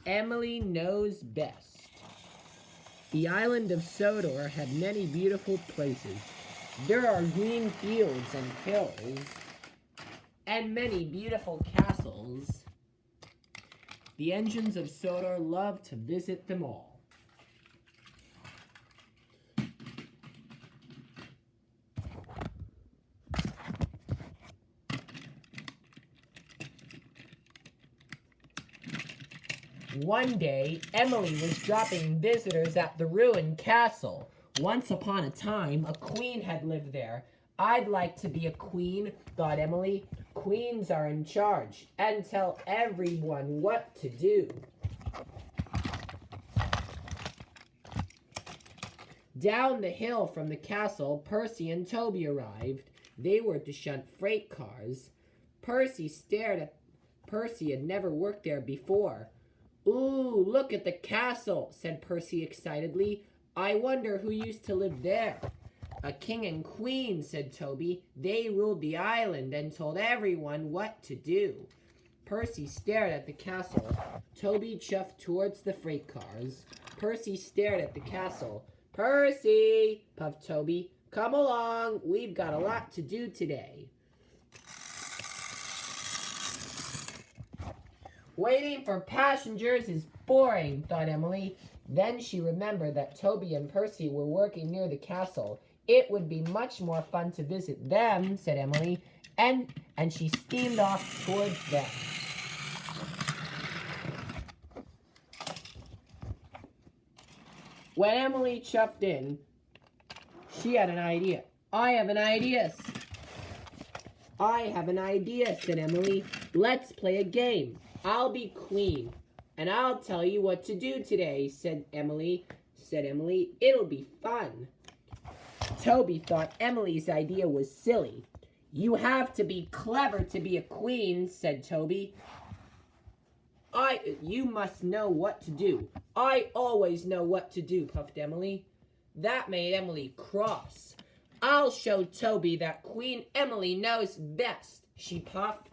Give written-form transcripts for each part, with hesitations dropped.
Emily knows best. The island of Sodor had many beautiful places. There are green fields and hills, and many beautiful castles. The engines of Sodor love to visit them all. One day, Emily was dropping visitors at the ruined castle. Once upon a time, a queen had lived there. I'd like to be a queen, thought Emily. Queens are in charge and tell everyone what to do. Down the hill from the castle, Percy and Toby arrived. They were to shunt freight cars. Percy had never worked there before. Ooh, look at the castle, said Percy excitedly. I wonder who used to live there. A king and queen, said Toby. They ruled the island and told everyone what to do. Percy stared at the castle. Toby chuffed towards the freight cars. Percy stared at the castle. Percy, puffed Toby, come along. We've got a lot to do today. Waiting for passengers is boring, thought Emily. Then she remembered that Toby and Percy were working near the castle. It would be much more fun to visit them, said Emily, and she steamed off towards them. When Emily chuffed in, she had an idea. I have an idea, said Emily. Let's play a game. I'll be queen, and I'll tell you what to do today, said Emily. It'll be fun. Toby thought Emily's idea was silly. You have to be clever to be a queen, said Toby. You must know what to do. I always know what to do, puffed Emily. That made Emily cross. I'll show Toby that Queen Emily knows best, she puffed.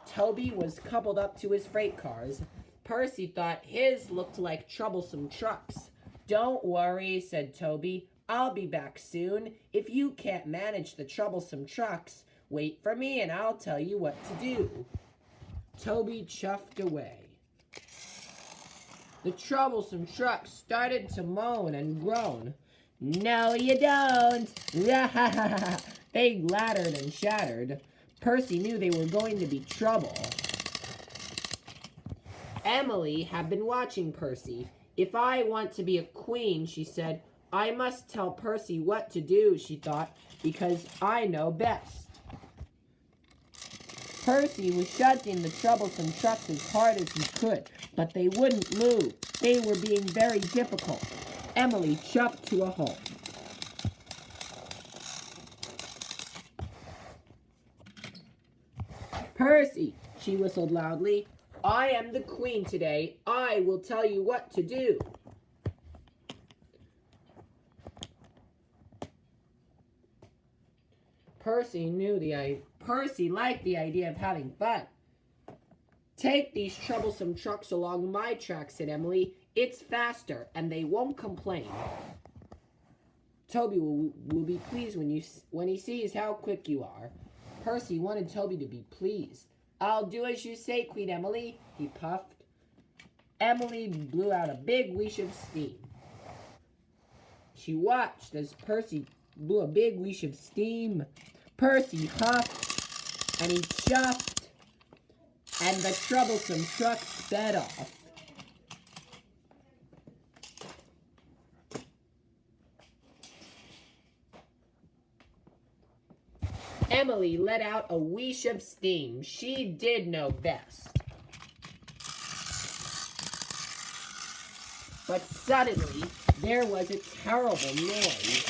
Toby was coupled up to his freight cars. Percy thought his looked like troublesome trucks. Don't worry, said Toby. I'll be back soon. If you can't manage the troublesome trucks, wait for me and I'll tell you what to do. Toby chuffed away. The troublesome trucks started to moan and groan. No, you don't. They clattered and shattered. Percy knew they were going to be trouble. Emily had been watching Percy. If I want to be a queen, she said, I must tell Percy what to do, she thought, because I know best. Percy was shunting the troublesome trucks as hard as he could, but they wouldn't move. They were being very difficult. Emily chuffed to a halt. Percy, she whistled loudly, I am the queen today. I will tell you what to do. Percy liked the idea of having fun. Take these troublesome trucks along my track, said Emily. It's faster, and they won't complain. Toby will be pleased when he sees how quick you are. Percy wanted Toby to be pleased. I'll do as you say, Queen Emily, he puffed. Emily blew out a big whoosh of steam. She watched as Percy blew a big whoosh of steam. Percy huffed, and he chuffed, and the troublesome truck sped off. Emily let out a whoosh of steam. She did know best. But suddenly, there was a terrible noise.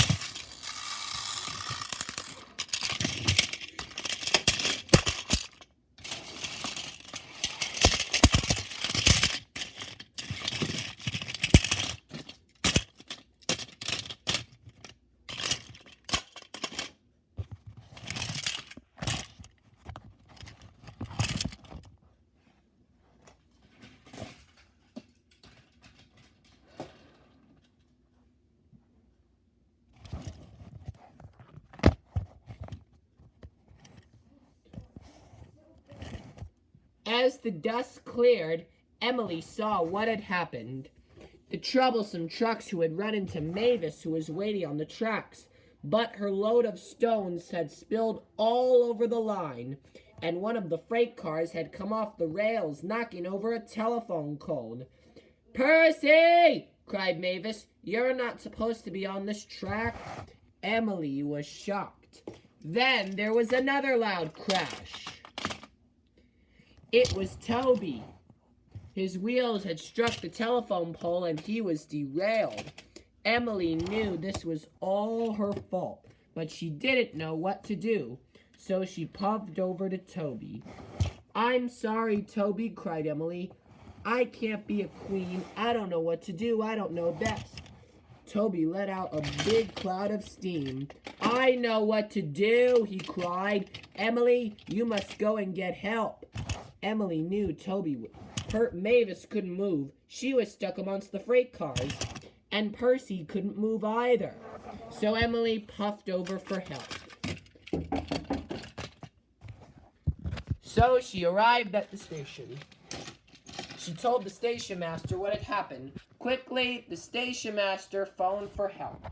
As the dust cleared, Emily saw what had happened. The troublesome trucks who had run into Mavis, who was waiting on the tracks, but her load of stones had spilled all over the line, and one of the freight cars had come off the rails, knocking over a telephone pole. "Percy!" cried Mavis. "You're not supposed to be on this track." Emily was shocked. Then there was another loud crash. It was Toby. His wheels had struck the telephone pole and he was derailed. Emily knew this was all her fault, but she didn't know what to do, so she puffed over to Toby. "I'm sorry, Toby," cried Emily. "I can't be a queen. I don't know what to do. I don't know best." Toby let out a big cloud of steam. "I know what to do," he cried. "Emily, you must go and get help." Emily knew Mavis couldn't move. She was stuck amongst the freight cars, and Percy couldn't move either. So Emily puffed over for help. So she arrived at the station. She told the station master what had happened. Quickly, the station master phoned for help.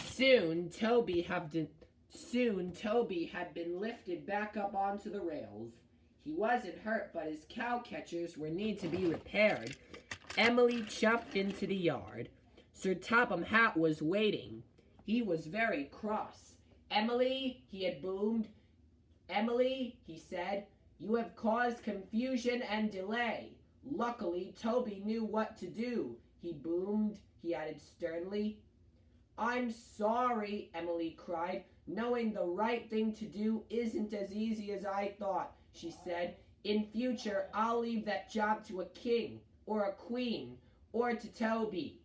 Soon, Toby had been lifted back up onto the rails. He wasn't hurt, but his cow catchers were need to be repaired. Emily chuffed into the yard. Sir Topham Hatt was waiting. He was very cross. "Emily," he had boomed. "Emily," he said, "you have caused confusion and delay." Luckily, Toby knew what to do. He boomed, he added sternly. "I'm sorry," Emily cried. "Knowing the right thing to do isn't as easy as I thought," she said. "In future, I'll leave that job to a king or a queen or to Toby."